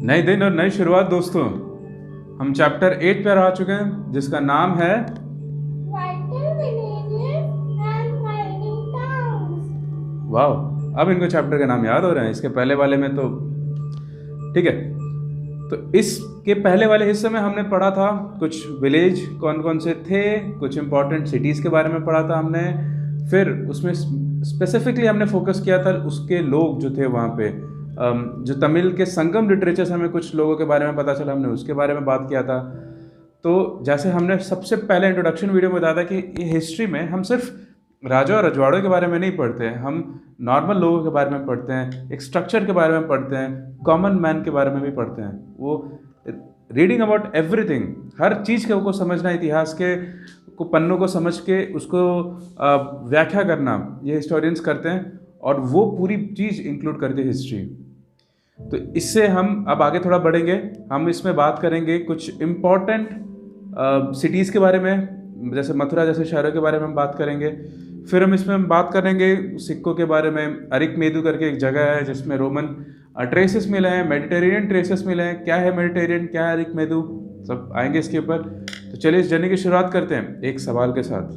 नए दिन और नई शुरुआत दोस्तों। हम चैप्टर 8 पे आ चुके हैं जिसका नाम है Vital villages and thriving towns. Wow. अब इनको चैप्टर के नाम याद हो रहे हैं, इसके पहले वाले में तो ठीक है। तो इसके पहले वाले हिस्से में हमने पढ़ा था कुछ विलेज कौन कौन से थे, कुछ इंपॉर्टेंट सिटीज़ के बारे में पढ़ा था हमने। फिर उसमें स्पेसिफिकली हमने फोकस किया था उसके लोग जो थे वहाँ पे। जो तमिल के संगम लिटरेचर से हमें कुछ लोगों के बारे में पता चला, हमने उसके बारे में बात किया था। तो जैसे हमने सबसे पहले इंट्रोडक्शन वीडियो में बताया था कि ये हिस्ट्री में हम सिर्फ राजा और रजवाड़ों के बारे में नहीं पढ़ते हैं, हम नॉर्मल लोगों के बारे में पढ़ते हैं, एक स्ट्रक्चर के बारे में पढ़ते हैं, कॉमन मैन के बारे में भी पढ़ते हैं। वो रीडिंग अबाउट एवरीथिंग, हर चीज़ के को समझना, इतिहास के को पन्नों को समझ के उसको व्याख्या करना, ये हिस्टोरियंस करते हैं और वो पूरी चीज़ इंक्लूड करती है हिस्ट्री। तो इससे हम अब आगे थोड़ा बढ़ेंगे। हम इसमें बात करेंगे कुछ इम्पॉर्टेंट सिटीज़ के बारे में, जैसे मथुरा जैसे शहरों के बारे में हम बात करेंगे। फिर हम इसमें बात करेंगे सिक्कों के बारे में। अरिकमेदु करके एक जगह है जिसमें रोमन ट्रेसेस मिले हैं, मेडिटेरेनियन ट्रेसेस मिले हैं। क्या है मेडिटेरियन, क्या है अरिकमेदु, सब आएंगे इसके ऊपर। तो चलिए इस जर्नी की शुरुआत करते हैं एक सवाल के साथ।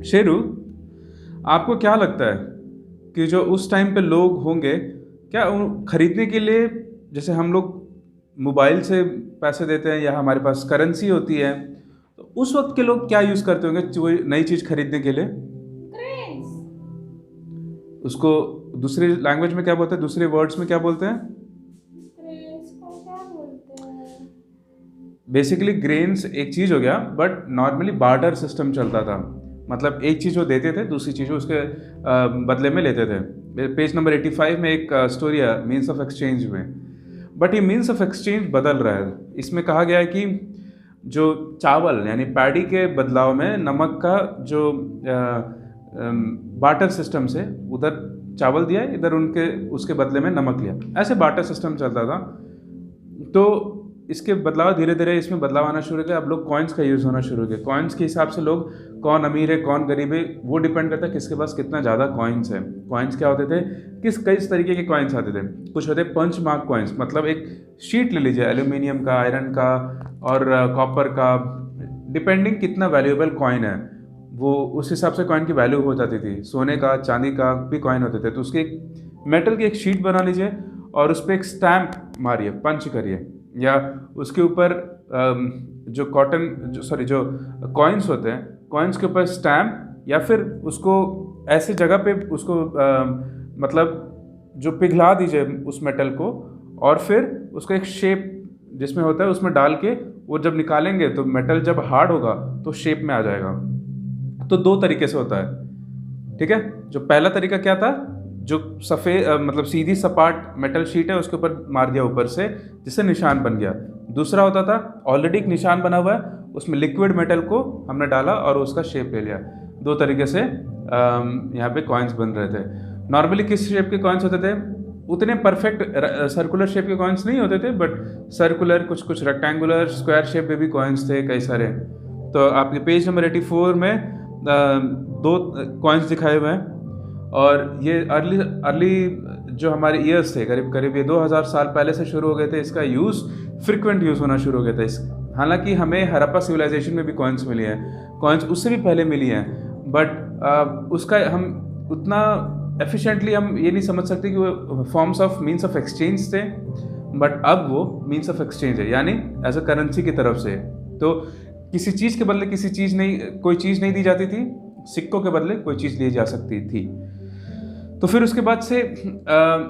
शेरू, आपको क्या लगता है कि जो उस टाइम पे लोग होंगे, क्या खरीदने के लिए जैसे हम लोग मोबाइल से पैसे देते हैं या हमारे पास करेंसी होती है, तो उस वक्त के लोग क्या यूज़ करते होंगे कोई नई चीज़ खरीदने के लिए? Grains. उसको दूसरी लैंग्वेज में क्या बोलते हैं, दूसरे वर्ड्स में क्या बोलते हैं? Grains को क्या बोलते हैं? बेसिकली ग्रेन्स एक चीज़ हो गया, बट नॉर्मली बार्टर सिस्टम चलता था। मतलब एक चीज़ वो देते थे, दूसरी चीज़ उसके बदले में लेते थे। पेज नंबर 85 में एक स्टोरी है मीन्स ऑफ एक्सचेंज में। बट ये मीन्स ऑफ एक्सचेंज बदल रहा है। इसमें कहा गया है कि जो चावल यानी पैडी के बदलाव में नमक का जो बार्टर सिस्टम से उधर चावल दिया, इधर उनके उसके बदले में नमक लिया, ऐसे बार्टर सिस्टम चलता था। तो इसके बदलाव धीरे धीरे इसमें बदलाव आना शुरू हो गया। अब लोग कॉइन्स का यूज़ होना शुरू हो गया। कॉइन्स के हिसाब से लोग कौन अमीर है कौन गरीब है वो डिपेंड करता है किसके पास कितना ज़्यादा कॉइन्स है। कॉइन्स क्या होते थे, किस तरीके के कॉइन्स आते थे। कुछ होते पंच मार्क कॉइन्स, मतलब एक शीट ले लीजिए एल्यूमिनियम का, आयरन का और कॉपर का, डिपेंडिंग कितना वैल्यूएबल कॉइन है वो उस हिसाब से कॉइन की वैल्यू हो जाती थी। सोने का चांदी का भी कॉइन होते थे। तो उसकी एक मेटल की एक शीट बना लीजिए और उस पर एक स्टैम्प मारिए, पंच करिए, या उसके ऊपर जो जो कॉइन्स होते हैं, कॉइन्स के ऊपर स्टैम्प, या फिर उसको ऐसे जगह पे उसको मतलब जो पिघला दीजिए उस मेटल को, और फिर उसका एक शेप जिसमें होता है उसमें डाल के वो जब निकालेंगे तो मेटल जब हार्ड होगा तो शेप में आ जाएगा। तो दो तरीके से होता है, ठीक है। जो पहला तरीका क्या था, जो सफ़ेद मतलब सीधी सपाट मेटल शीट है उसके ऊपर मार दिया ऊपर से जिससे निशान बन गया। दूसरा होता था ऑलरेडी एक निशान बना हुआ है, उसमें लिक्विड मेटल को हमने डाला और उसका शेप ले लिया। दो तरीके से यहाँ पे कॉइन्स बन रहे थे। नॉर्मली किस शेप के कॉइन्स होते थे, उतने परफेक्ट सर्कुलर शेप के कॉइन्स नहीं होते थे, बट सर्कुलर, कुछ रेक्टेंगुलर, स्क्वायर शेप में भी कॉइन्स थे कई सारे। तो आपके पेज नंबर 84 में दो कॉइन्स दिखाए हुए हैं, और ये अर्ली जो हमारे ईयर्स थे, करीब करीब ये 2000 साल पहले से शुरू हो गए थे। इसका यूज़ फ्रिक्वेंट यूज़ होना शुरू हो गया था। हालांकि हमें हड़प्पा सिविलाइजेशन में भी कॉइन्स मिली हैं, कॉइन्स उससे भी पहले मिली हैं, बट उसका हम उतना एफिशिएंटली हम ये नहीं समझ सकते कि वो forms of means of exchange थे, बट अब वो मीन्स ऑफ एक्सचेंज है, यानी एज अ करेंसी की तरफ से। तो किसी चीज़ के बदले किसी चीज़ नहीं, कोई चीज़ नहीं दी जाती थी, सिक्कों के बदले कोई चीज़ ली जा सकती थी। तो फिर उसके बाद से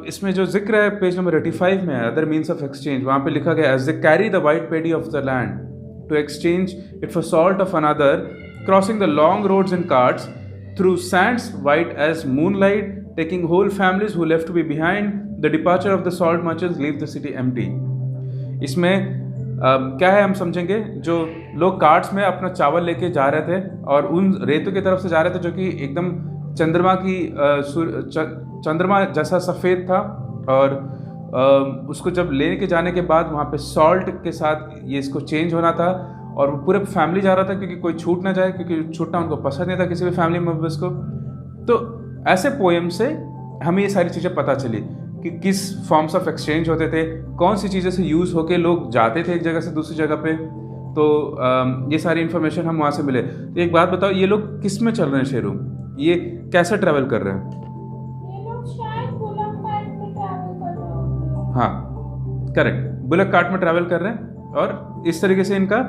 इसमें जो जिक्र है पेज नंबर 85 में, अदर मीन्स ऑफ एक्सचेंज, वहाँ पे लिखा गया as they carry the white paddy of the land to exchange it for salt of another, crossing the long roads in carts through sands white as moonlight, taking whole families who left to be behind, the departure of the salt merchants leave the city empty. इसमें क्या है हम समझेंगे। जो लोग carts में अपना चावल लेके जा रहे थे और उन रेतों की तरफ से जा रहे थे जो कि एकदम चंद्रमा की चंद्रमा जैसा सफ़ेद था, और उसको जब लेके जाने के बाद वहाँ पे सॉल्ट के साथ ये इसको चेंज होना था, और पूरे फैमिली जा रहा था क्योंकि कोई छूट ना जाए, क्योंकि छूटना उनको पसंद नहीं था किसी भी फैमिली मेम्बर्स को। तो ऐसे पोएम से हमें ये सारी चीज़ें पता चली कि किस फॉर्म्स ऑफ एक्सचेंज होते थे, कौन सी चीज़ें से यूज़ होके लोग जाते थे एक जगह से दूसरी जगह पे। तो ये सारी इन्फॉर्मेशन हम वहाँ से मिले। तो एक बात बताओ, ये लोग किस में चल रहे हैं शेरू, ये कैसे ट्रैवल कर रहे हैं? ये लोग शायद बुलक कार्ट में ट्रैवल कर रहे होंगे। हाँ करेक्ट, बुलक कार्ट में ट्रैवल कर रहे हैं और इस तरीके से इनका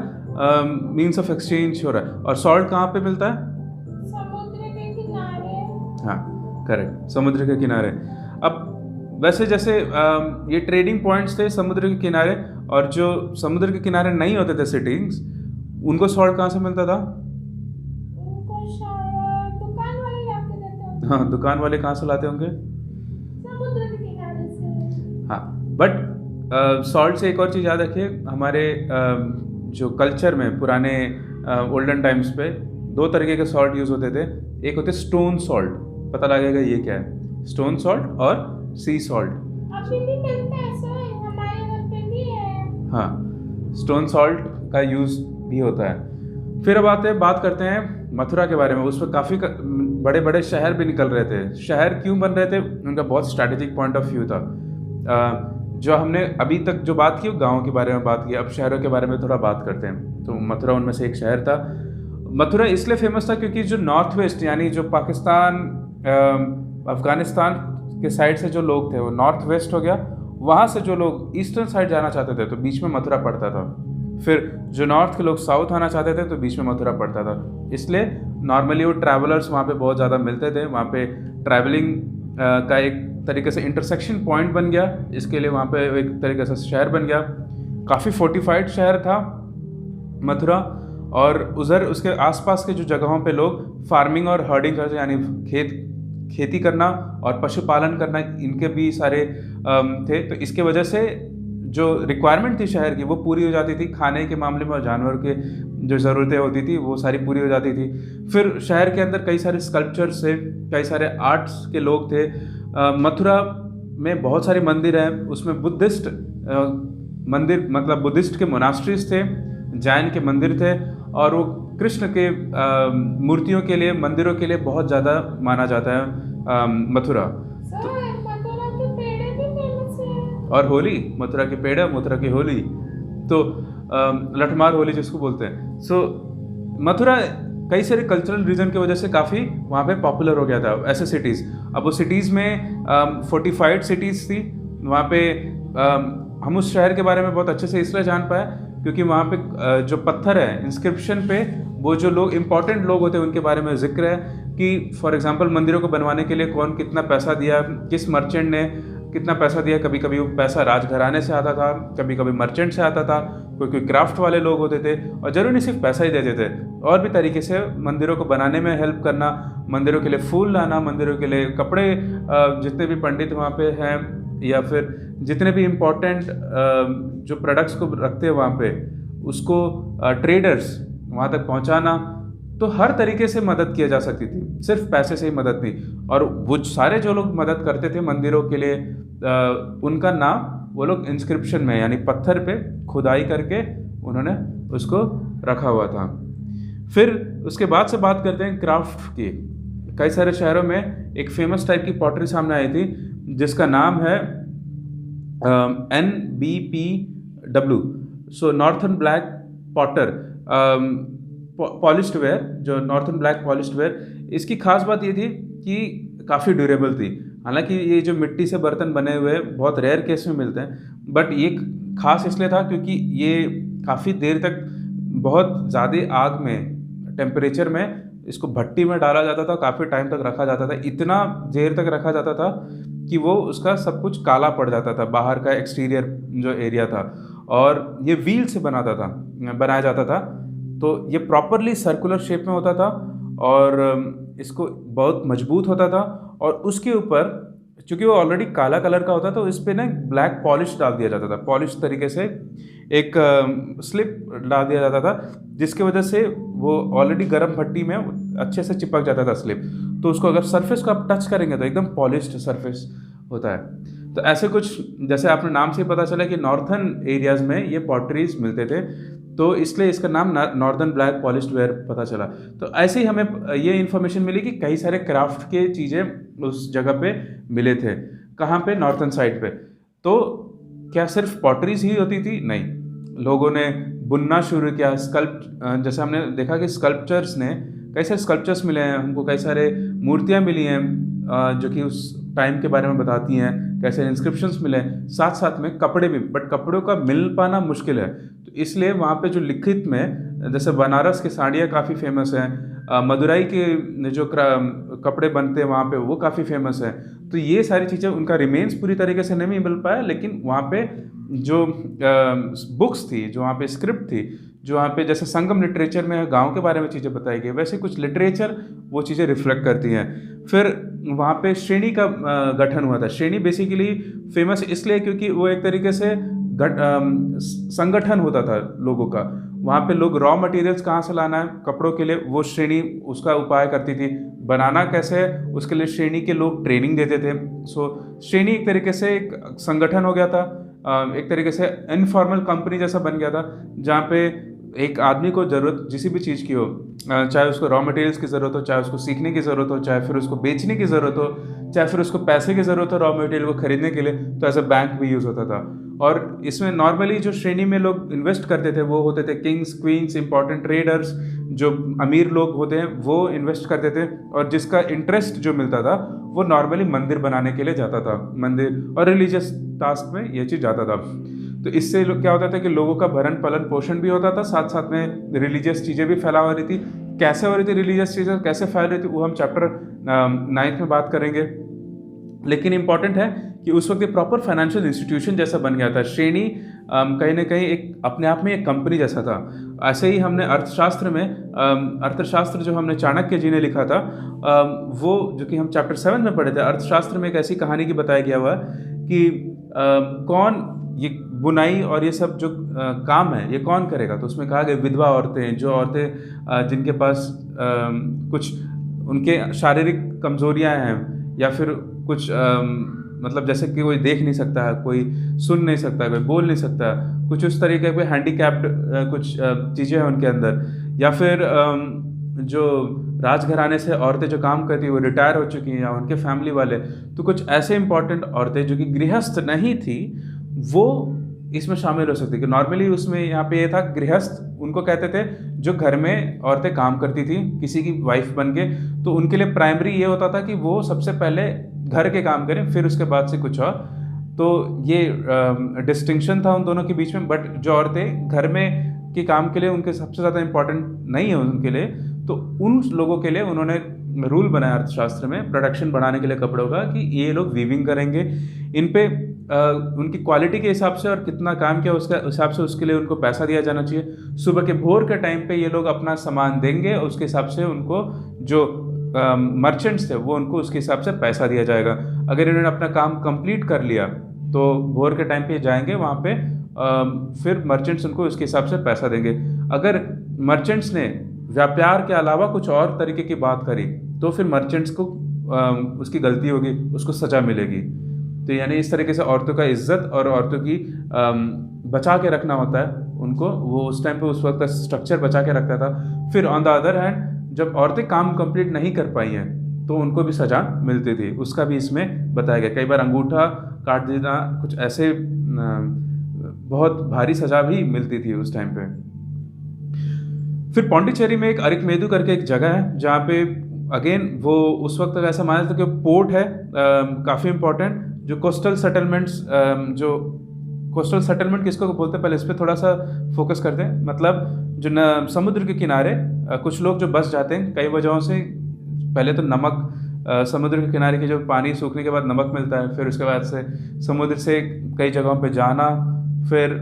मीन्स ऑफ एक्सचेंज हो रहा है। और सॉल्ट कहाँ पे मिलता है? समुद्र के किनारे। हाँ करेक्ट, समुद्र के किनारे। अब वैसे जैसे ये ट्रेडिंग पॉइंट्स थे समुद्र के किनारे, और जो समुद्र के किनारे नहीं होते थे सिटीज, उनको सॉल्ट कहाँ से मिलता था? उनको शायद दुकान वाले लाके देते होंगे। हाँ, दुकान वाले कहाँ से लाते होंगे? समुद्र के किनारे से। हाँ, बट सॉल्ट से एक और चीज़ याद रखिए, हमारे जो कल्चर में पुराने ओल्डन टाइम्स पे दो तरीके के सॉल्ट यूज़ होते थे। एक होते स्टोन सॉल्ट, पता लगेगा ये क्या है, स्टोन सॉल्ट और सी सॉल्ट। अभी भी मिलता है सर, हमारे घर पे भी है। हाँ, स्टोन सॉल्ट का यूज़ भी होता है। फिर अब बात करते हैं मथुरा के बारे में। उस पर काफ़ी बड़े बड़े शहर भी निकल रहे थे। शहर क्यों बन रहे थे, उनका बहुत स्ट्रैटेजिक पॉइंट ऑफ व्यू था। जो हमने अभी तक जो बात की वो गाँव के बारे में बात की, अब शहरों के बारे में थोड़ा बात करते हैं। तो मथुरा उनमें से एक शहर था। मथुरा इसलिए फेमस था क्योंकि जो नॉर्थ वेस्ट यानी जो पाकिस्तान अफ़गानिस्तान के साइड से जो लोग थे वो नॉर्थ वेस्ट हो गया, वहाँ से जो लोग ईस्टर्न साइड जाना चाहते थे तो बीच में मथुरा पड़ता था। फिर जो नॉर्थ के लोग साउथ आना चाहते थे तो बीच में मथुरा पड़ता था। इसलिए नॉर्मली वो ट्रैवलर्स वहाँ पे बहुत ज़्यादा मिलते थे। वहाँ पे ट्रैवलिंग का एक तरीके से इंटरसेक्शन पॉइंट बन गया। इसके लिए वहाँ पे एक तरीके से शहर बन गया। काफ़ी फोर्टिफाइड शहर था मथुरा। और उधर उसके आसपास के जो जगहों पे लोग फार्मिंग और हर्डिंग करते यानी खेती करना और पशुपालन करना, इनके भी सारे थे। तो इसके वजह से जो रिक्वायरमेंट थी शहर की वो पूरी हो जाती थी। खाने के मामले में और जानवर के जो ज़रूरतें होती थी वो सारी पूरी हो जाती थी। फिर शहर के अंदर कई सारे स्कल्पचर्स थे, कई सारे आर्ट्स के लोग थे। मथुरा में बहुत सारे मंदिर हैं, उसमें बुद्धिस्ट मंदिर मतलब बुद्धिस्ट के मोनास्ट्रीज थे, जैन के मंदिर थे, और वो कृष्ण के मूर्तियों के लिए, मंदिरों के लिए बहुत ज़्यादा माना जाता है मथुरा। सर मथुरा के पेड़े भी फेमस है। और होली, मथुरा के पेड़, मथुरा की होली, तो लठमार होली जिसको बोलते हैं। सो मथुरा कई सारे कल्चरल रीजन की वजह से काफ़ी वहाँ पे पॉपुलर हो गया था ऐसे सिटीज़। अब वो सिटीज़ में फोर्टिफाइड सिटीज़ थी। वहाँ पे हम उस शहर के बारे में बहुत अच्छे से इसलिए जान पाए क्योंकि वहाँ पे जो पत्थर है इंस्क्रिप्शन पे, वो जो लोग इम्पोर्टेंट लोग होते हैं उनके बारे में जिक्र है कि फॉर एग्जांपल मंदिरों को बनवाने के लिए कौन कितना पैसा दिया, किस मर्चेंट ने कितना पैसा दिया। कभी कभी वो पैसा राजघराने से आता था, कभी कभी मर्चेंट से आता था, कोई क्राफ्ट वाले लोग होते थे, और जरूर नहीं सिर्फ पैसा ही देते थे, और भी तरीके से मंदिरों को बनाने में हेल्प करना, मंदिरों के लिए फूल लाना, मंदिरों के लिए कपड़े, जितने भी पंडित वहाँ पे हैं या फिर जितने भी इम्पोर्टेंट जो प्रोडक्ट्स को रखते हैं वहाँ पे, उसको ट्रेडर्स वहाँ तक पहुँचाना। तो हर तरीके से मदद किया जा सकती थी, सिर्फ पैसे से ही मदद नहीं। और वो सारे जो लोग मदद करते थे मंदिरों के लिए, उनका नाम वो लोग इंस्क्रिप्शन में यानी पत्थर पे खुदाई करके उन्होंने उसको रखा हुआ था। फिर उसके बाद से बात करते हैं क्राफ्ट की। कई सारे शहरों में एक फेमस टाइप की पॉटरी सामने आई थी जिसका नाम है NBPW, so northern black potter polished ware, जो नॉर्थर्न ब्लैक पॉलिश्ड वेयर। इसकी खास बात ये थी कि काफ़ी ड्यूरेबल थी। हालांकि ये जो मिट्टी से बर्तन बने हुए बहुत रेयर केस में मिलते हैं, बट ये खास इसलिए था क्योंकि ये काफ़ी देर तक बहुत ज़्यादा आग में, टेम्परेचर में इसको भट्टी में डाला जाता था, काफ़ी टाइम तक रखा जाता था, इतना देर तक रखा जाता था कि वो उसका सब कुछ काला पड़ जाता था, बाहर का एक्सटीरियर जो एरिया था। और ये व्हील से बनाया जाता था, तो ये प्रॉपरली सर्कुलर शेप में होता था और इसको बहुत मजबूत होता था। और उसके ऊपर चूँकि वो ऑलरेडी काला कलर का होता था तो इस पर ना ब्लैक पॉलिश डाल दिया जाता था, पॉलिश तरीके से एक स्लिप डाल दिया जाता था, जिसकी वजह से वो ऑलरेडी गर्म भट्टी में अच्छे से चिपक जाता था स्लिप। तो उसको अगर सरफेस को आप टच करेंगे तो एकदम पॉलिश्ड सरफेस होता है। तो ऐसे कुछ, जैसे आपने नाम से पता चला कि नॉर्थर्न एरियाज़ में ये पॉटरीज मिलते थे, तो इसलिए इसका नाम नॉर्दर्न ब्लैक पॉलिश्ड वेयर पता चला। तो ऐसे ही हमें ये इन्फॉर्मेशन मिली कि कई सारे क्राफ्ट के चीज़ें उस जगह पे मिले थे। कहाँ पे, नॉर्थन साइड पे। तो क्या सिर्फ पॉटरीज ही होती थी? नहीं, लोगों ने बुनना शुरू किया। जैसे हमने देखा कि स्कल्पचर्स ने, कई सारे स्कल्पचर्स मिले हैं हमको, कई सारे मूर्तियाँ मिली हैं जो कि उस टाइम के बारे में बताती हैं, कैसे इंस्क्रिप्शंस मिले हैं, साथ साथ में कपड़े भी, बट कपड़ों का मिल पाना मुश्किल है। तो इसलिए वहाँ पे जो लिखित में, जैसे बनारस की साड़ियाँ काफ़ी फेमस हैं, मदुरई के जो कपड़े बनते हैं वहाँ पे वो काफ़ी फेमस है। तो ये सारी चीज़ें, उनका रिमेन्स पूरी तरीके से नहीं मिल पाया, लेकिन वहाँ पे जो बुक्स थी, जो वहाँ पे स्क्रिप्ट थी, जो वहाँ पे जैसे संगम लिटरेचर में गांव के बारे में चीज़ें बताई गई, वैसे कुछ लिटरेचर वो चीज़ें रिफ्लेक्ट करती हैं। फिर वहाँ पे श्रेणी का गठन हुआ था। श्रेणी बेसिकली फेमस इसलिए क्योंकि वो एक तरीके से संगठन होता था लोगों का। वहाँ पे लोग रॉ मटेरियल्स कहाँ से लाना है कपड़ों के लिए, वो श्रेणी उसका उपाय करती थी। बनाना कैसे है उसके लिए श्रेणी के लोग ट्रेनिंग देते थे। सो श्रेणी एक तरीके से एक संगठन हो गया था, एक तरीके से इनफॉर्मल कंपनी जैसा बन गया था, जहाँ पे एक आदमी को ज़रूरत जिस भी चीज़ की हो, चाहे उसको रॉ मटेरियल्स की ज़रूरत हो, चाहे उसको सीखने की ज़रूरत हो, चाहे फिर उसको बेचने की ज़रूरत हो, चाहे फिर उसको पैसे की ज़रूरत हो रॉ मटेरियल को खरीदने के लिए, तो एज अ बैंक भी यूज़ होता था। और इसमें नॉर्मली जो श्रेणी में लोग इन्वेस्ट करते थे वो होते थे किंग्स, क्वींस, इंपॉर्टेंट ट्रेडर्स, जो अमीर लोग होते हैं वो इन्वेस्ट करते थे, और जिसका इंटरेस्ट जो मिलता था वो नॉर्मली मंदिर बनाने के लिए जाता था, मंदिर और रिलीजियस टास्क में ये चीज़ जाता था। तो इससे क्या होता था कि लोगों का भरण पालन पोषण भी होता था, साथ साथ में रिलीजियस चीज़ें भी फैला हो रही थी। कैसे हो रही थी रिलीजियस चीज़ें, कैसे फैल रही थी, वो हम चैप्टर 9 में बात करेंगे। लेकिन इंपॉर्टेंट है कि उस वक्त ये प्रॉपर फाइनेंशियल इंस्टीट्यूशन जैसा बन गया था। श्रेणी कहीं ना कहीं एक अपने आप में एक कंपनी जैसा था। ऐसे ही हमने अर्थशास्त्र में, अर्थशास्त्र जो हमने चाणक्य जी ने लिखा था, वो जो कि हम चैप्टर 7 में पढ़े थे, अर्थशास्त्र में एक ऐसी कहानी की बताया गया हुआ कि कौन ये बुनाई और ये सब जो काम है ये कौन करेगा। तो उसमें कहा गया विधवा औरतें, जो औरतें जिनके पास कुछ उनके शारीरिक कमजोरियां हैं, या फिर कुछ मतलब जैसे कि कोई देख नहीं सकता है, कोई सुन नहीं सकता है, कोई बोल नहीं सकता है, कुछ उस तरीके के हैंडीकैप्ड कुछ चीज़ें हैं उनके अंदर, या फिर जो राजघराने से औरतें जो काम करती हैं वो रिटायर हो चुकी हैं, या उनके फैमिली वाले, तो कुछ ऐसे इंपॉर्टेंट औरतें जो कि गृहस्थ नहीं थी वो इसमें शामिल हो सकती। कि नॉर्मली उसमें यहाँ पे ये था, गृहस्थ उनको कहते थे जो घर में औरतें काम करती थी किसी की वाइफ बन के। तो उनके लिए प्राइमरी ये होता था कि वो सबसे पहले घर के काम करें, फिर उसके बाद से कुछ और। तो ये डिस्टिंक्शन था उन दोनों के बीच में। बट जो औरतें घर में के काम के लिए उनके सबसे ज़्यादा इम्पोर्टेंट नहीं है उनके लिए, तो उन लोगों के लिए उन्होंने रूल बनाया अर्थशास्त्र में प्रोडक्शन बढ़ाने के लिए कपड़ों का, कि ये लोग वीविंग करेंगे, इन पे उनकी क्वालिटी के हिसाब से और कितना काम किया उसके हिसाब से उसके लिए उनको पैसा दिया जाना चाहिए। सुबह के भोर के टाइम पे ये लोग अपना सामान देंगे और उसके हिसाब से उनको जो मर्चेंट्स थे वो उनको उसके हिसाब से पैसा दिया जाएगा। अगर इन्होंने अपना काम कंप्लीट कर लिया तो भोर के टाइम पे जाएंगे वहाँ पे, फिर मर्चेंट्स उनको उसके हिसाब से पैसा देंगे। अगर मर्चेंट्स ने व्यापार के अलावा कुछ और तरीके की बात करी तो फिर मर्चेंट्स को उसकी गलती होगी, उसको सज़ा मिलेगी। तो यानी इस तरीके से औरतों का इज्जत और औरतों की बचा के रखना होता है उनको, वो उस टाइम पे उस वक्त का स्ट्रक्चर बचा के रखता था। फिर ऑन द अदर हैंड जब औरतें काम कंप्लीट नहीं कर पाई हैं तो उनको भी सज़ा मिलती थी, उसका भी इसमें बताया गया। कई बार अंगूठा काट देना, कुछ ऐसे बहुत भारी सज़ा भी मिलती थी उस टाइम पे। फिर पौंडीचेरी में एक अरिकमेदु करके एक जगह है जहाँ पे अगेन वो उस वक्त तक ऐसा माना था कि पोर्ट है काफ़ी इंपॉर्टेंट। जो कोस्टल सेटलमेंट्स, जो कोस्टल सेटलमेंट किसको बोलते हैं पहले इस पर थोड़ा सा फोकस करते हैं। मतलब जो समुद्र के किनारे कुछ लोग जो बस जाते हैं कई वजहों से। पहले तो नमक, समुद्र के किनारे के जो पानी सूखने के बाद नमक मिलता है, फिर उसके बाद से समुद्र से कई जगहों पे जाना, फिर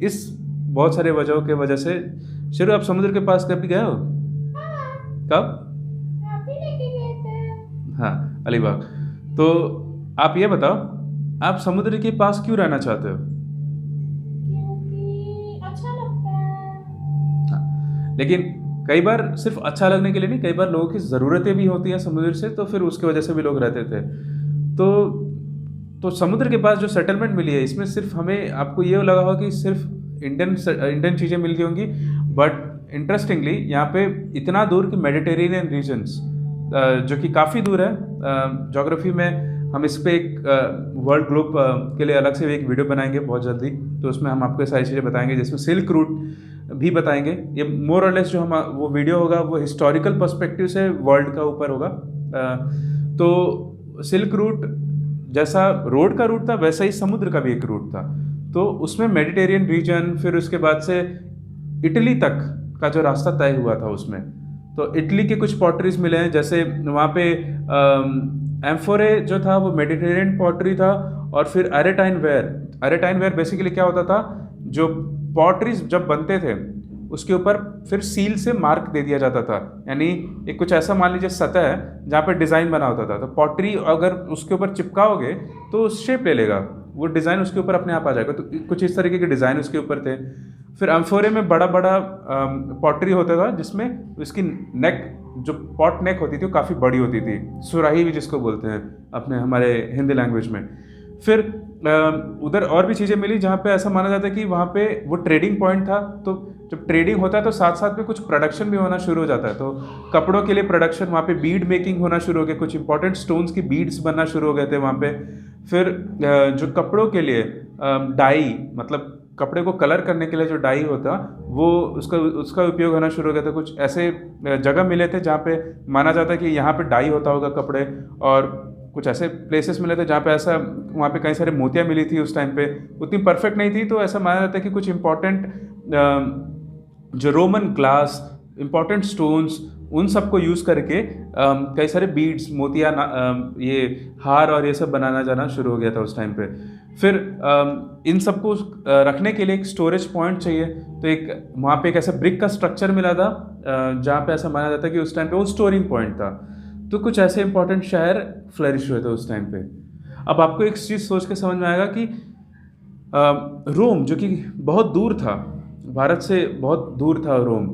इस बहुत सारे वजहों के वजह से। शुरू आप समुद्र के पास कभी गए हो? कब? अभी लेके गए थे। हाँ, अलीबाग। तो आप ये बताओ, आप समुद्र के पास क्यों रहना चाहते हो? क्योंकि अच्छा लगता है। हाँ, लेकिन कई बार सिर्फ अच्छा लगने के लिए नहीं, कई बार लोगों की ज़रूरतें भी होती हैं समुद्र से, तो फिर उसकी वजह से भी लोग रहते थे। तो समुद्र के पास जो सेटलमेंट मिली है इसमें सिर्फ हमें, आपको ये लगा होगा कि सिर्फ इंडियन चीज़ें मिल गई होंगी, बट इंटरेस्टिंगली यहाँ पे इतना दूर कि मेडिटेरेनियन रीजन्स जो कि काफ़ी दूर है ज्योग्राफी में, हम इस पे एक वर्ल्ड ग्लोब के लिए अलग से एक वीडियो बनाएंगे बहुत जल्दी, तो उसमें हम आपको सारी चीज़ें बताएंगे, जिसमें सिल्क रूट भी बताएंगे। ये मोर और लेस जो हम वो वीडियो होगा वो हिस्टोरिकल पर्सपेक्टिव से वर्ल्ड का ऊपर होगा। तो सिल्क रूट जैसा रोड का रूट था वैसा ही समुद्र का भी एक रूट था। तो उसमें मेडिटेरियन रीजन, फिर उसके बाद से इटली तक का जो रास्ता तय हुआ था उसमें, तो इटली के कुछ पॉटरीज मिले हैं, जैसे वहाँ पे एम्फोरे जो था वो मेडिटेरियन पॉटरी था। और फिर अरेटाइन वेयर बेसिकली क्या होता था, जो पॉटरीज जब बनते थे उसके ऊपर फिर सील से मार्क दे दिया जाता था, यानी एक कुछ ऐसा मान लीजिए सतह है जहाँ पे डिज़ाइन बना होता था, तो पॉटरी अगर उसके ऊपर चिपकाओगे तो शेप ले लेगा, वो डिज़ाइन उसके ऊपर अपने आप आ जाएगा। तो कुछ इस तरीके के डिज़ाइन उसके ऊपर थे। फिर एम्फोरे में बड़ा बड़ा पॉटरी होता था जिसमें उसकी नेक, जो पॉट नेक होती थी वो काफ़ी बड़ी होती थी, सुराही भी जिसको बोलते हैं अपने हमारे हिंदी लैंग्वेज में। फिर उधर और भी चीज़ें मिली जहाँ पे ऐसा माना जाता है कि वहाँ पे वो ट्रेडिंग पॉइंट था, तो जब ट्रेडिंग होता है तो साथ साथ में कुछ प्रोडक्शन भी होना शुरू हो जाता है। तो कपड़ों के लिए प्रोडक्शन, वहाँ पे बीड मेकिंग होना शुरू हो गया, कुछ इंपॉर्टेंट स्टोन्स की बीड्स बनना शुरू हो गए थे वहाँ पे। फिर जो कपड़ों के लिए डाई, मतलब कपड़े को कलर करने के लिए जो डाई होता वो उसका उपयोग होना शुरू हो गया था। कुछ ऐसे जगह मिले थे जहाँ पे माना जाता है कि यहाँ पे डाई होता होगा कपड़े, और कुछ ऐसे प्लेसेस मिले थे जहाँ पे ऐसा, वहाँ पे कई सारे मोतियाँ मिली थी उस टाइम पे, उतनी परफेक्ट नहीं थी, तो ऐसा माना जाता है कि कुछ इंपॉर्टेंट जो रोमन ग्लास, इंपॉर्टेंट स्टोन्स, उन सबको यूज़ करके कई सारे बीड्स, मोतिया, ये हार और ये सब बनाना जाना शुरू हो गया था उस टाइम पे। फिर इन सबको रखने के लिए एक स्टोरेज पॉइंट चाहिए, तो एक वहाँ पे एक ऐसा ब्रिक का स्ट्रक्चर मिला था जहाँ पे ऐसा माना जाता है कि उस टाइम पे वो स्टोरिंग पॉइंट था। तो कुछ ऐसे इंपॉर्टेंट शहर फ्लरिश हुए थे उस टाइम पे। अब आपको एक चीज़ सोच के समझ में आएगा कि रोम, जो कि बहुत दूर था, भारत से बहुत दूर था रोम,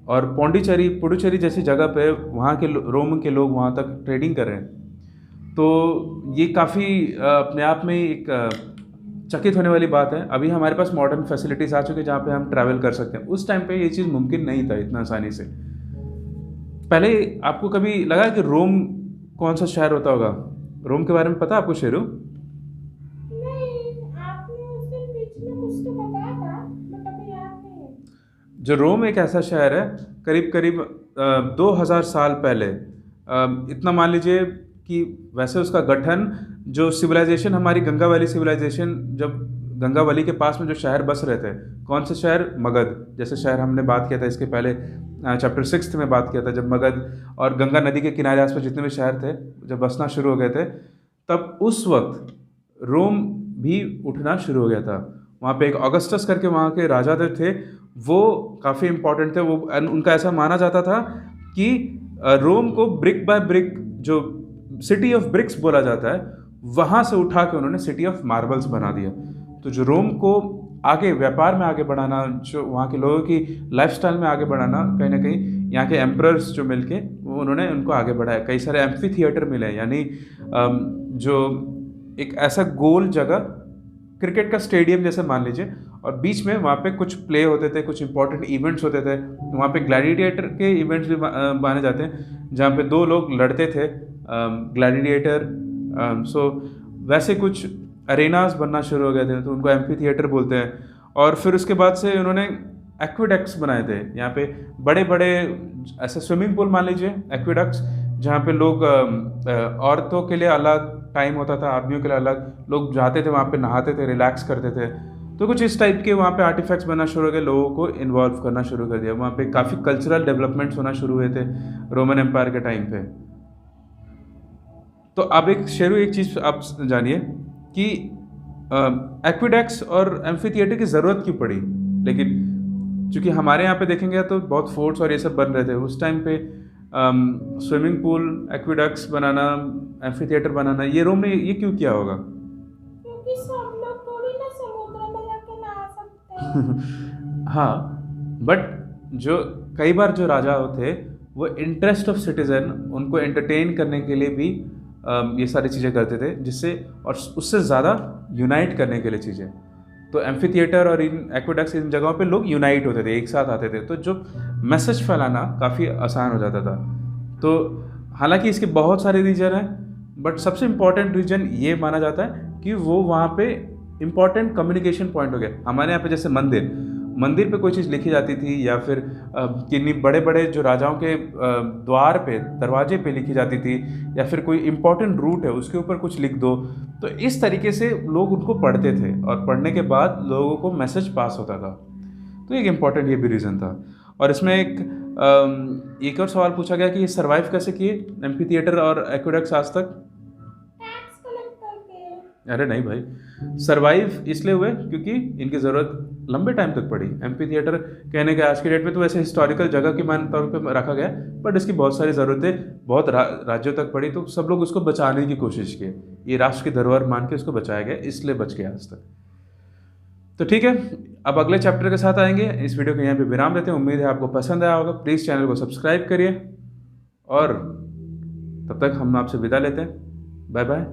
और पुडुचेरी जैसी जगह पे वहाँ के रोम के लोग वहाँ तक ट्रेडिंग कर रहे हैं, तो ये काफ़ी अपने आप में एक चकित होने वाली बात है। अभी हमारे पास मॉडर्न फैसिलिटीज़ आ चुकी है जहाँ पे हम ट्रैवल कर सकते हैं, उस टाइम पे ये चीज़ मुमकिन नहीं था इतना आसानी से। पहले आपको कभी लगा कि रोम कौन सा शहर होता होगा? रोम के बारे में पता है आपको शेरू? नहीं, आपने उस दिन बीच में कुछ तो बताया था, बट अभी याद नहीं है। जो रोम एक ऐसा शहर है, करीब करीब 2000 साल पहले, इतना मान लीजिए कि वैसे उसका गठन, जो सिविलाइजेशन हमारी गंगा वैली सिविलाइजेशन, जब गंगा वैली के पास में जो शहर बस रहे थे, कौन से शहर? मगध जैसे शहर हमने बात किया था इसके पहले, चैप्टर 6 में बात किया था, जब मगध और गंगा नदी के किनारे आसपास जितने भी शहर थे जब बसना शुरू हो गए थे, तब उस वक्त रोम भी उठना शुरू हो गया था। वहाँ पे एक ऑगस्टस करके वहाँ के राजा थे, वो काफ़ी इंपॉर्टेंट थे। वो उनका ऐसा माना जाता था कि रोम को ब्रिक बाय ब्रिक, जो सिटी ऑफ ब्रिक्स बोला जाता है, वहाँ से उठा के उन्होंने सिटी ऑफ मार्बल्स बना दिया। तो जो रोम को आगे व्यापार में आगे बढ़ाना, जो वहाँ के लोगों की लाइफस्टाइल में आगे बढ़ाना, कहीं ना कहीं यहाँ के एम्परर्स जो मिलके वो उन्होंने उनको आगे बढ़ाया। कई सारे एम्फी थिएटर मिले, यानी जो एक ऐसा गोल जगह, क्रिकेट का स्टेडियम जैसे मान लीजिए, और बीच में वहाँ पे कुछ प्ले होते थे, कुछ इंपॉर्टेंट इवेंट्स होते थे। वहाँ पे ग्लैडिएटर के इवेंट्स भी माने जाते हैं, जहाँ पे दो लोग लड़ते थे, ग्लैडिएटर। सो वैसे कुछ अरेनास बनना शुरू हो गए थे, तो उनको एम्फी थिएटर बोलते हैं। और फिर उसके बाद से उन्होंने एक्वेडक्ट्स बनाए थे, यहाँ पे बड़े बड़े ऐसे स्विमिंग पूल मान लीजिए, एक्वेडक्ट्स, जहाँ पे लोग औरतों के लिए अलग टाइम होता था, आदमियों के लिए अलग, लोग जाते थे वहाँ पे, नहाते थे, रिलैक्स करते थे। तो कुछ इस टाइप के वहाँ पे आर्टिफैक्ट्स बनना शुरू हो गए, लोगों को इन्वॉल्व करना शुरू कर दिया। वहाँ पे काफ़ी कल्चरल डेवलपमेंट्स होना शुरू हुए थे रोमन एम्पायर के टाइम पे। तो अब एक शेरू, एक चीज़ आप जानिए कि एक्वेडक्ट्स और एम्फी थिएटर की ज़रूरत क्यों पड़ी। लेकिन चूँकि हमारे यहाँ पे देखेंगे तो बहुत फोर्ट्स और ये सब बन रहे थे उस टाइम पे, स्विमिंग पूल, एक्वेडक्ट्स बनाना, एम्फी थिएटर बनाना, ये रोम ने ये क्यों किया होगा? क्योंकि सब लोग थोड़ी ना समुद्र में जाके नहा सकते हैं। हाँ, बट जो कई बार जो राजा थे वो इंटरेस्ट ऑफ सिटीजन, उनको एंटरटेन करने के लिए भी ये सारी चीज़ें करते थे, जिससे और उससे ज़्यादा यूनाइट करने के लिए चीज़ें। तो एम्फी थिएटर और इन एक्वेडक्ट्स, इन जगहों पे लोग यूनाइट होते थे, एक साथ आते थे, तो जो मैसेज फैलाना काफ़ी आसान हो जाता था। तो हालांकि इसके बहुत सारे रीजन हैं, बट सबसे इम्पॉर्टेंट रीजन ये माना जाता है कि वो वहाँ पे इम्पॉर्टेंट कम्युनिकेशन पॉइंट हो गया। हमारे यहाँ पे जैसे मंदिर पे कोई चीज़ लिखी जाती थी, या फिर किन्हीं बड़े बड़े जो राजाओं के द्वार पे, दरवाजे पे लिखी जाती थी, या फिर कोई इम्पॉर्टेंट रूट है उसके ऊपर कुछ लिख दो। तो इस तरीके से लोग उनको पढ़ते थे, और पढ़ने के बाद लोगों को मैसेज पास होता था। तो एक इम्पॉर्टेंट ये भी रीज़न था। और इसमें एक और सवाल पूछा गया कि ये सर्वाइव कैसे किए एम्फी थिएटर और एक्वेडक्ट्स आज तक। टैक्स कलेक्ट करके। अरे नहीं भाई, सर्वाइव इसलिए हुए क्योंकि इनकी ज़रूरत लंबे टाइम तक पड़ी। एम्फी थिएटर कहने के आज की डेट में तो वैसे हिस्टोरिकल जगह के मान तौर पे रखा गया, बट इसकी बहुत सारी ज़रूरतें बहुत राज्यों तक पड़ी, तो सब लोग उसको बचाने की कोशिश किए। ये राष्ट्र की धरोहर मान के उसको बचाया गया, इसलिए बच गया आज तक। तो ठीक है, अब अगले चैप्टर के साथ आएंगे। इस वीडियो को यहाँ पे विराम देते हैं। उम्मीद है आपको पसंद आया होगा। प्लीज़ चैनल को सब्सक्राइब करिए, और तब तक हम आपसे विदा लेते हैं। Bye bye.